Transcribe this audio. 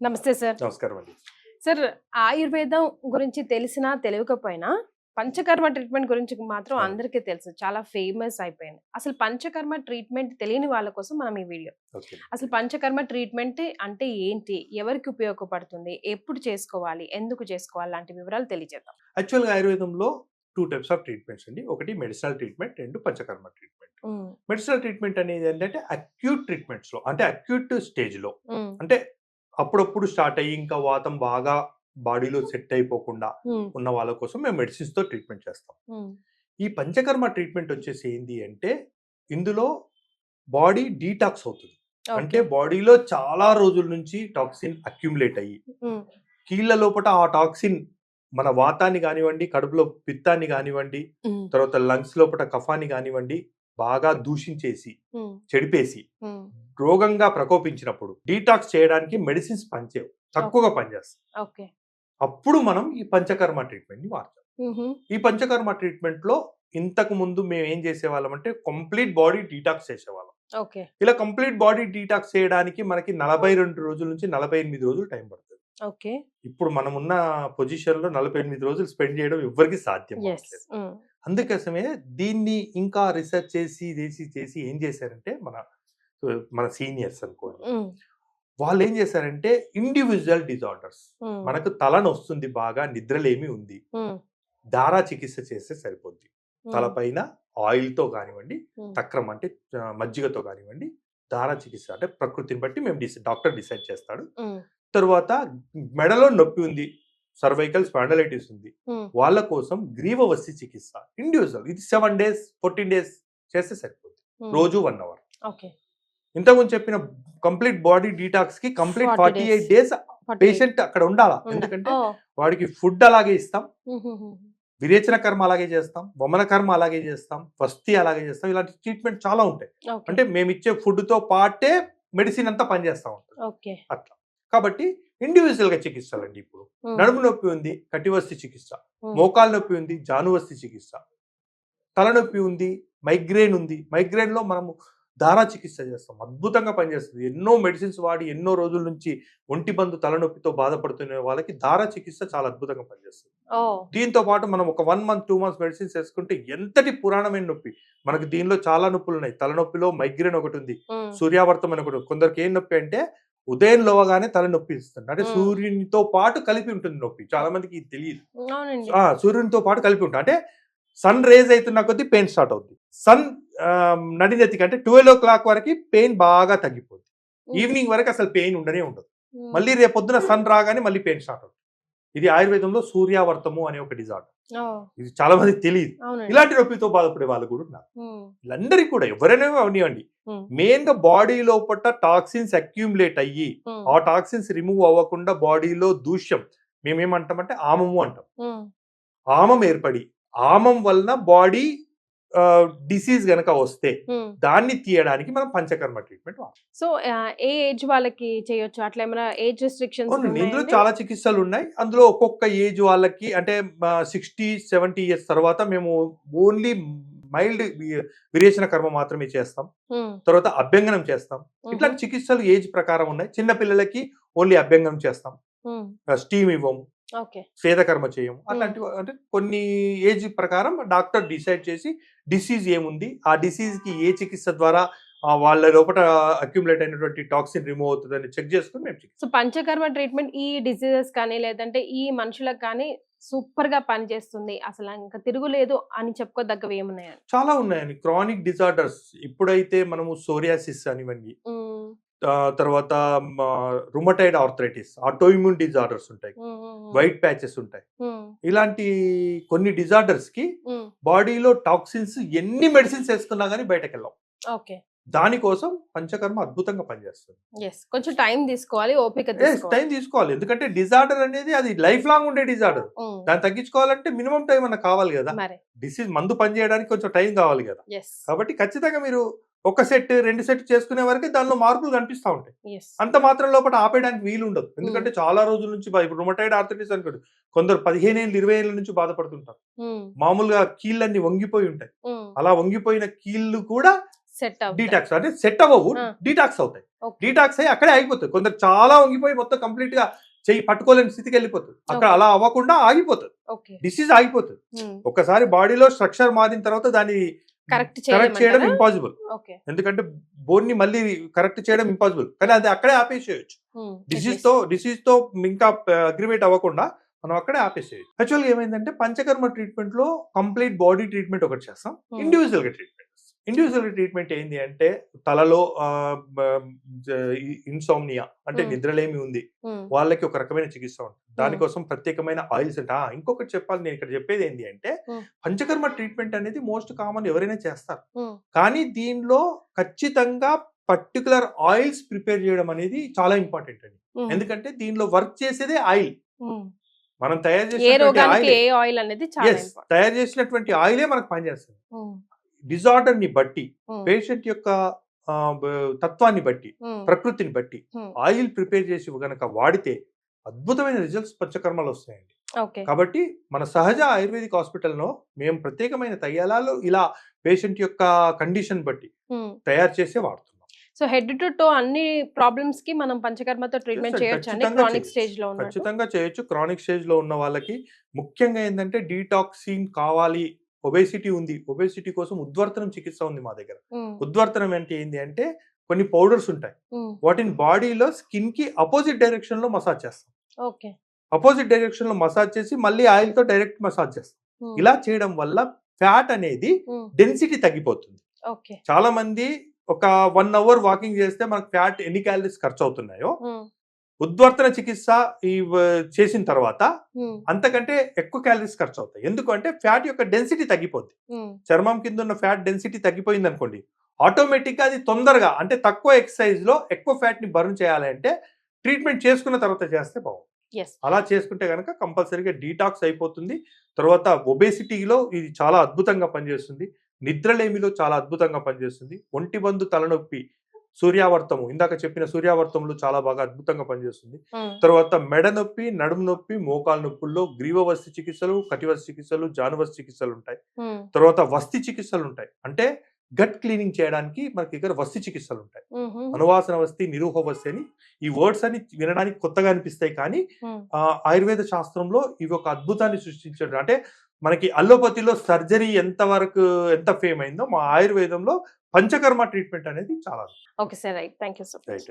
నమస్తే సార్. నమస్కారం అండి. సార్, ఆయుర్వేదం గురించి తెలిసినా తెలియకపోయినా పంచకర్మ ట్రీట్మెంట్ గురించి మాత్రం అవును. అందరికీ తెలుసు. చాలా ఫేమస్ అయిపోయింది. అసలు పంచకర్మ ట్రీట్మెంట్ తెలియని వాళ్ళ కోసం మనం ఈ వీడియో. ఓకే. అసలు పంచకర్మ ట్రీట్మెంట్ అంటే ఏంటి? ఎవరికి ఉపయోగపడుతుంది? ఎప్పుడు చేసుకోవాలి? ఎందుకు చేసుకోవాలి? లాంటి వివరాలు తెలియజేద్దాం. యాక్చువల్‌గా ఆయుర్వేదంలో 2 టైప్స్ ఆఫ్ ట్రీట్మెంట్స్ అండి. ఒకటి మెడిసినల్ ట్రీట్మెంట్, 2 పంచకర్మ ట్రీట్మెంట్. హ్మ్. మెడిసినల్ ట్రీట్మెంట్ అనేది ఏంటంటే అక్యూట్ ట్రీట్మెంట్స్‌లో అంటే అక్యూట్ స్టేజ్‌లో హ్మ్. అంటే అప్పుడప్పుడు స్టార్ట్ అయ్యి ఇంకా వాతం బాగా బాడీలో సెట్ అయిపోకుండా హ్మ్. ఉన్న వాళ్ళ కోసం మేము మెడిసిన్స్‌తో ట్రీట్మెంట్ చేస్తాం. హ్మ్. ఈ పంచకర్మ ట్రీట్మెంట్ వచ్చేసి ఏంది అంటే ఇందులో బాడీ డీటాక్స్ అవుతుంది. అంటే ఓకే. బాడీలో చాలా రోజుల నుంచి టాక్సిన్ అక్యుములేట్ అయ్యి హ్మ్. కీళ్ళ లోపట ఆ టాక్సిన్ మన వాతాన్ని కానివ్వండి, కడుపులో పిత్తాన్ని కానివ్వండి, హ్మ్. తర్వాత లంగ్స్ లోపట కఫాన్ని కానివ్వండి, బాగా దూషించేసి, హ్మ్. చెడిపేసి, హ్మ్. రోగంగా ప్రకోపించినప్పుడు డీటాక్స్ చేయడానికి మెడిసిన్స్ పనిచేయవు. తక్కువగా పనిచేస్తాయి. ఓకే. అప్పుడు మనం ఈ పంచకర్మ ట్రీట్మెంట్‌ని వాడతాం. హుహు. ఈ పంచకర్మ ట్రీట్మెంట్‌లో ఇంతకు ముందు మేము ఏం చేసేవాళ్ళం అంటే కంప్లీట్ బాడీ డీటాక్స్ చేసేవాళ్ళం. ఓకే. ఇలా కంప్లీట్ బాడీ డీటాక్స్ చేయడానికి మనకి 42 రోజుల నుంచి 48 రోజులు టైం పడుతుంది. ఓకే. ఇప్పుడు మనమున్న పొజిషన్‌లో 48 రోజులు స్పెండ్ చేయడం ఎవ్వరికీ సాధ్యం యెస్. అవ్వట్లేదు. హ్మ్. అందుకోసమే దీన్ని ఇంకా రిసర్చ్ చేసి ఏం చేశారంటే మన సీనియర్స్ అనుకోండి. హ్మ్. వాళ్ళేం చేశారంటే ఇండివిడ్యువల్ డిజార్డర్స్ హ్మ్. మనకు తలనొస్తుంది బాగా, నిద్రలేమి ఉంది. హ్మ్. దారా చికిత్స చేస్తే సరిపోద్ది. హ్మ్. తలపైన ఆయిల్‌తో కానివ్వండి, హ్మ్. తక్రం అంటే మజ్జిగతో కానివ్వండి, దారా చికిత్స అంటే ప్రకృతిని బట్టి మేము డాక్టర్ డిసైడ్ చేస్తాడు. హ్మ్. తరువాత మెడలో నొప్పి ఉంది. సర్వైకల్ స్పాండిలైటిస్ ఉంది. హ్మ్. వాళ్ళ కోసం గ్రీవవస్తి చికిత్స. ఇండివిడ్యువల్ ఇది 7 డేస్, 14 డేస్ చేస్తే సరిపోద్ది. హ్మ్. రోజు 1 అవర్. ఓకే. ఇంతకుముందు చెప్పిన కంప్లీట్ బాడీ డీటాక్స్‌కి కంప్లీట్ 40 48 డేస్. డేస్ 48 పేషెంట్ అక్కడ ఉండాలా. ఎందుకంటే ఓహ్! వాడికి ఫుడ్ అలాగే ఇస్తాం. హుహుహు. విరేచన కర్మ అలాగే చేస్తాం. వమన కర్మ అలాగే చేస్తాం. వస్తి అలాగే చేస్తాం. ఇలాంటి ట్రీట్మెంట్ చాలా ఉంటాయి. ఓకే. అంటే మేమిచ్చే ఫుడ్‌తో పాటే మెడిసిన్ అంతా పనిచేస్తా ఉంటది. ఓకే. అట్లా. కాబట్టి ఇండివిడ్యువల్‌గా చికిత్సలండి ఇప్పుడు. హ్మ్. నడుము నొప్పి ఉంది, కటివస్తి చికిత్స. హ్మ్. మోకాలు నొప్పి ఉంది, జానువస్తి చికిత్స. తలనొప్పి ఉంది, మైగ్రేన్ ఉంది. మైగ్రేన్‌లో మనము దారా చికిత్స చేస్తాం. అద్భుతంగా పనిచేస్తది. ఎన్నో మెడిసిన్స్ వాడి ఎన్నో రోజుల నుంచి ఒంటిబందు తలనొప్పితో బాధపడుతున్న వాళ్ళకి దారా చికిత్స చాలా అద్భుతంగా పనిచేస్తది. ఓహ్! దీంతో పాటు మనం ఒక 1 మంత్, 2 మంత్స్ మెడిసిన్స్ ఏసుకుంటే ఎంతటి పురాణమైన నొప్పి. మనకు దీనిలో చాలా నొప్పులున్నాయి. తలనొప్పిలో మైగ్రేన్ ఒకటుంది. హ్మ్. సూర్యావర్తం అని ఒకటి. కొందరికి ఏం నొప్పి అంటే ఉదయం లేవగానే తలనొప్పి ఇస్తుంది. అంటే హ్మ్. సూర్యునితో పాటు కలిపి ఉంటుంది నొప్పి. చాలా మందికి ఇది తెలీదు. అవునండి. సూర్యునితో పాటు కలిపి ఉంటుంది. అంటే సన్ రేజ్ అయితున్న కొద్దీ పెయిన్ స్టార్ట్ అవుద్ది. సన్ నడినెత్తికి అంటే 12:00 వరకి పెయిన్ బాగా తగ్గిపోద్ది. హ్మ్. ఈవినింగ్ వరకు అసలు పెయిన్ ఉండనే ఉండదు. హ్మ్. మళ్ళీ రేపొద్దున సన్ రాగానే మళ్ళీ పెయిన్ స్టార్ట్ అవుతుంది. ఇది ఆయుర్వేదంలో సూర్యావర్తము అనే ఒక డిజార్డర్. ఓహ్! ఇది చాలా మందికి తెలీదు. అవునండి. ఇలాంటి నొప్పితో బాధపడే వాళ్ళు కూడా ఉన్నారు. హ్మ్. వీళ్ళందరికీ కూడా ఎవరైనా అవనివ్వండి. హ్మ్. మెయిన్‌గా బాడీ లోపట టాక్సిన్స్ అక్యుములేట్ అయ్యి, హ్మ్. ఆ టాక్సిన్స్ రిమూవ్ అవ్వకుండా బాడీలో దూష్యం మేమేమంటామంటే ఆమము అంటాం. హ్మ్. ఆమం ఏర్పడి, ఆమం వలన బాడీ డిసీజ్ గనక వస్తే హ్మ్. దాన్ని తీయడానికి మనం పంచకర్మ ట్రీట్మెంట్ వాడతాం. సో, ఏ ఏజ్ వాళ్ళకి చేయొచ్చు? అట్లా ఏమైనా ఏజ్ రెస్ట్రిక్షన్స్ అవునండి. ఇందులో ఉన్నాయండి? చాలా చికిత్సలున్నాయి. అందులో ఒక్కొక్క ఏజ్ వాళ్ళకి అంటే 60, 70 ఇయర్స్ తర్వాత మేము ఓన్లీ మైల్డ్ విరేచన కర్మ మాత్రమే చేస్తాం. హ్మ్. తర్వాత అభ్యంగనం చేస్తాం. హుహు. ఇట్లాంటి చికిత్సలు ఏజ్ ప్రకారం ఉన్నాయి. చిన్న పిల్లలకి ఓన్లీ అభ్యంగనం చేస్తాం. హ్మ్. స్టీమ్ ఇవ్వము. ఓకే. స్వేదకర్మ చేయము. హ్మ్. అట్లాంటివి అంటే కొన్ని ఏజ్ ప్రకారం డాక్టర్ డిసైడ్ చేసి డిసీజ్ ఏముంది, ఆ డిసీజ్‌కి ఏ చికిత్స ద్వారా వాళ్ళ లోపట అక్యుములేట్ అయినటువంటి టాక్సిన్ రిమూవ్ అవుతదని చెక్ చేసుకొని మేము సో, పంచకర్మ ట్రీట్మెంట్ ఈ డిసీజెస్ కానీ, లేదంటే ఈ మనుషులకు కానీ సూపర్‌గా పనిచేస్తుంది. అసల ఇంక తిరుగులేదు అని చెప్పుకోదగ్గవి ఏమున్నాయండి? చాలా ఉన్నాయండి. క్రానిక్ డిజార్డర్స్ ఇప్పుడైతే మనము సోరియాసిస్ అనివ్వండి, హ్మ్. తర్వాత రుమటైడ్ ఆర్థరైటిస్, ఆటోఇమ్యూన్ డిజార్డర్స్ ఉంటాయి. హ్మ్. హ్మ్. హ్మ్. వైట్ ప్యాచెస్ ఉంటాయి. హ్మ్. ఇలాంటి కొన్ని డిజార్డర్స్‌కి హ్మ్. బాడీలో టాక్సిన్స్ ఎన్ని మెడిసిన్స్ ఏసుకున్నా గాని బయటకెళ్ళవు. ఓకే. దానికోసం పంచకర్మ అద్భుతంగా పనిచేస్తుంది. యెస్. కొంచెం టైం తీసుకోవాలి. ఓపిక టైం తీసుకోవాలి. తీసుకోవాలి. ఎందుకంటే డిజార్డర్ అనేది అది లైఫ్ లాంగ్ ఉండే డిజార్డర్. హ్మ్. దాన్ని తగ్గించుకోవాలంటే మినిమమ్ టైం అన్నా కావాలి గదా! మరి. డిసీజ్ మందు పనిచేయడానికి కొంచెం టైం కావాలి గదా! యెస్. కాబట్టి ఖచ్చితంగా మీరు ఒక సెట్, 2 సెట్ చేసుకునే వరకే దానిలో మార్పులు కనిపిస్తా ఉంటాయి. యెస్. అంత మాత్రం లోపల ఆపేయడానికి వీలుండదు. హ్మ్. ఎందుకంటే చాలా రోజుల నుంచి ఇప్పుడు రుమటైడ్ ఆర్థరైటిస్ అనుకోండి. కొందరు 15 ఏళ్ళు, 20 ఏళ్ల నుంచి బాధపడుతుంటారు. హ్మ్. మామూలుగా కీళ్ళన్నీ వంగిపోయి ఉంటాయి. హ్మ్. అలా వంగిపోయిన కీళ్ళు కూడా సెట్ అవుతుంది. డీటాక్స్ అంటే సెట్ అవ్వవు, ఆ. డీటాక్స్ అవుతాయి. ఓకే. డీటాక్స్ అయ్యి అక్కడే ఆగిపోతుంది. కొందరు చాలా వంగిపోయి మొత్తం కంప్లీట్ గా చెయ్యి పట్టుకోలేని స్థితికి వెళ్ళిపోతుంది. అక్కడ Okay. అలా అవ్వకుండా ఆగిపోతుంది, ఓకే. డిసీజ్ ఆగిపోతుంది. ఒకసారి బాడీలో స్ట్రక్చర్ మారిన తర్వాత దాన్ని కరెక్ట్ కరెక్ట్ చేయడం ఇంపాసిబుల్. ఓకే. ఎందుకంటే బోన్ ని మళ్ళీ కరెక్ట్ చేయడం ఇంపాసిబుల్, కానీ అది అక్కడే ఆపేసేయచ్చు. డిసీజ్ తో ఇంకా అగ్రివేట్ అవ్వకుండా మనం అక్కడే ఆపేసేయచ్చు. యాక్చువల్గా ఏమైందంటే పంచకర్మ ట్రీట్మెంట్ లో కంప్లీట్ బాడీ ట్రీట్మెంట్ ఒకటి చేస్తాం, ఇండివిజువల్ గా ట్రీట్మెంట్. ఇండివిజువల్ ట్రీట్మెంట్ ఏంటి అంటే తలలో ఇన్సోమ్నియా అంటే నిద్రలేమి ఉంది వాళ్ళకి ఒక రకమైన చికిత్స ఉంటుంది. దానికోసం ప్రత్యేకమైన ఆయిల్స్ అంటే ఇంకొకటి చెప్పాలి, నేను ఇక్కడ చెప్పేది ఏంటి అంటే పంచకర్మ ట్రీట్మెంట్ అనేది మోస్ట్ కామన్, ఎవరైనా చేస్తారు. కానీ దీనిలో ఖచ్చితంగా పర్టికులర్ ఆయిల్స్ ప్రిపేర్ చేయడం అనేది చాలా ఇంపార్టెంట్ అండి. ఎందుకంటే దీనిలో వర్క్ చేసేదే ఆయిల్. మనం తయారు చేసినటువంటి ఆయిలే మనకు పనిచేస్తుంది. డిజార్డర్ ని బట్టి, పేషెంట్ యొక్క తత్వాన్ని బట్టి, ప్రకృతిని బట్టి ఆయిల్ ప్రిపేర్ చేసి గనక వాడితే అద్భుతమైన రిజల్ట్స్ పంచకర్మలు వస్తాయండి. కాబట్టి మన సహజ ఆయుర్వేదిక్ హాస్పిటల్లో మేము ప్రత్యేకమైన తైలాలు ఇలా పేషెంట్ యొక్క కండిషన్ బట్టి తయారు చేసే వాడుతున్నాం. సో హెడ్ టు టో అన్ని ప్రాబ్లమ్స్ కి మనం పంచకర్మతో ట్రీట్మెంట్ చేయొచ్చు అండి. క్రానిక్ స్టేజ్ లో ఉన్నట్టు ఖచ్చితంగా చేయొచ్చు. క్రానిక్ స్టేజ్ లో ఉన్న వాళ్ళకి ముఖ్యంగా ఏంటంటే డీటాక్సింగ్ కావాలి, ఒబేసిటీ ఉంది, ఒబేసిటీ కోసం ఉద్వర్తనం చికిత్స ఉంది మా దగ్గర. ఉద్వర్తనం అంటే ఏంటి అంటే కొన్ని పౌడర్స్ ఉంటాయి, వాటిని బాడీలో స్కిన్ కి అపోజిట్ డైరెక్షన్ లో మసాజ్ చేస్తాం. అపోజిట్ డైరెక్షన్ లో మసాజ్ చేసి మళ్ళీ ఆయిల్ తో డైరెక్ట్ మసాజ్ చేస్తాం. ఇలా చేయడం వల్ల ఫ్యాట్ అనేది డెన్సిటీ తగ్గిపోతుంది. చాలా మంది ఒక 1 hour వాకింగ్ చేస్తే మనకు ఫ్యాట్ ఎన్ని క్యాలరీస్ ఖర్చు అవుతున్నాయో ఉద్వర్తన చికిత్స చేసిన తర్వాత అంతకంటే ఎక్కువ క్యాలరీస్ ఖర్చు అవుతాయి. ఎందుకంటే ఫ్యాట్ యొక్క డెన్సిటీ తగ్గిపోద్ది. చర్మం కింద ఉన్న ఫ్యాట్ డెన్సిటీ తగ్గిపోయింది అనుకోండి, ఆటోమేటిక్ గా అది తొందరగా అంటే తక్కువ ఎక్సర్సైజ్ లో ఎక్కువ ఫ్యాట్ ని బర్న్ చేయాలంటే ట్రీట్మెంట్ చేసుకున్న తర్వాత చేస్తే బాగుంది. అలా చేసుకుంటే కనుక కంపల్సరీగా డీటాక్స్ అయిపోతుంది. తర్వాత ఒబేసిటీలో ఇది చాలా అద్భుతంగా పనిచేస్తుంది, నిద్రలేమిలో చాలా అద్భుతంగా పనిచేస్తుంది, ఒంటిబందు తలనొప్పి, సూర్యావర్తము ఇందాక చెప్పిన సూర్యావర్తములు చాలా బాగా అద్భుతంగా పనిచేస్తుంది. తర్వాత మెడ నొప్పి, నడుము నొప్పి, మోకాలు నొప్పుల్లో గ్రీవవస్తి చికిత్సలు, కటివస్తి చికిత్సలు, జానువస్తి చికిత్సలు ఉంటాయి. తర్వాత వస్తి చికిత్సలు ఉంటాయి, అంటే గట్ క్లీనింగ్ చేయడానికి మనకి దగ్గర వస్తి చికిత్సలు ఉంటాయి. అనువాసన వస్తి, నిరూహ వస్తి అని ఈ వర్డ్స్ అని వినడానికి కొత్తగా అనిపిస్తాయి, కానీ ఆయుర్వేద శాస్త్రంలో ఇవి ఒక అద్భుతాన్ని సృష్టించడం. అంటే మనకి అల్లోపతిలో సర్జరీ ఎంత ఫేమ్ అయిందో మా ఆయుర్వేదంలో పంచకర్మ ట్రీట్మెంట్ అనేది చాలా. Okay sir, right, thank you so much.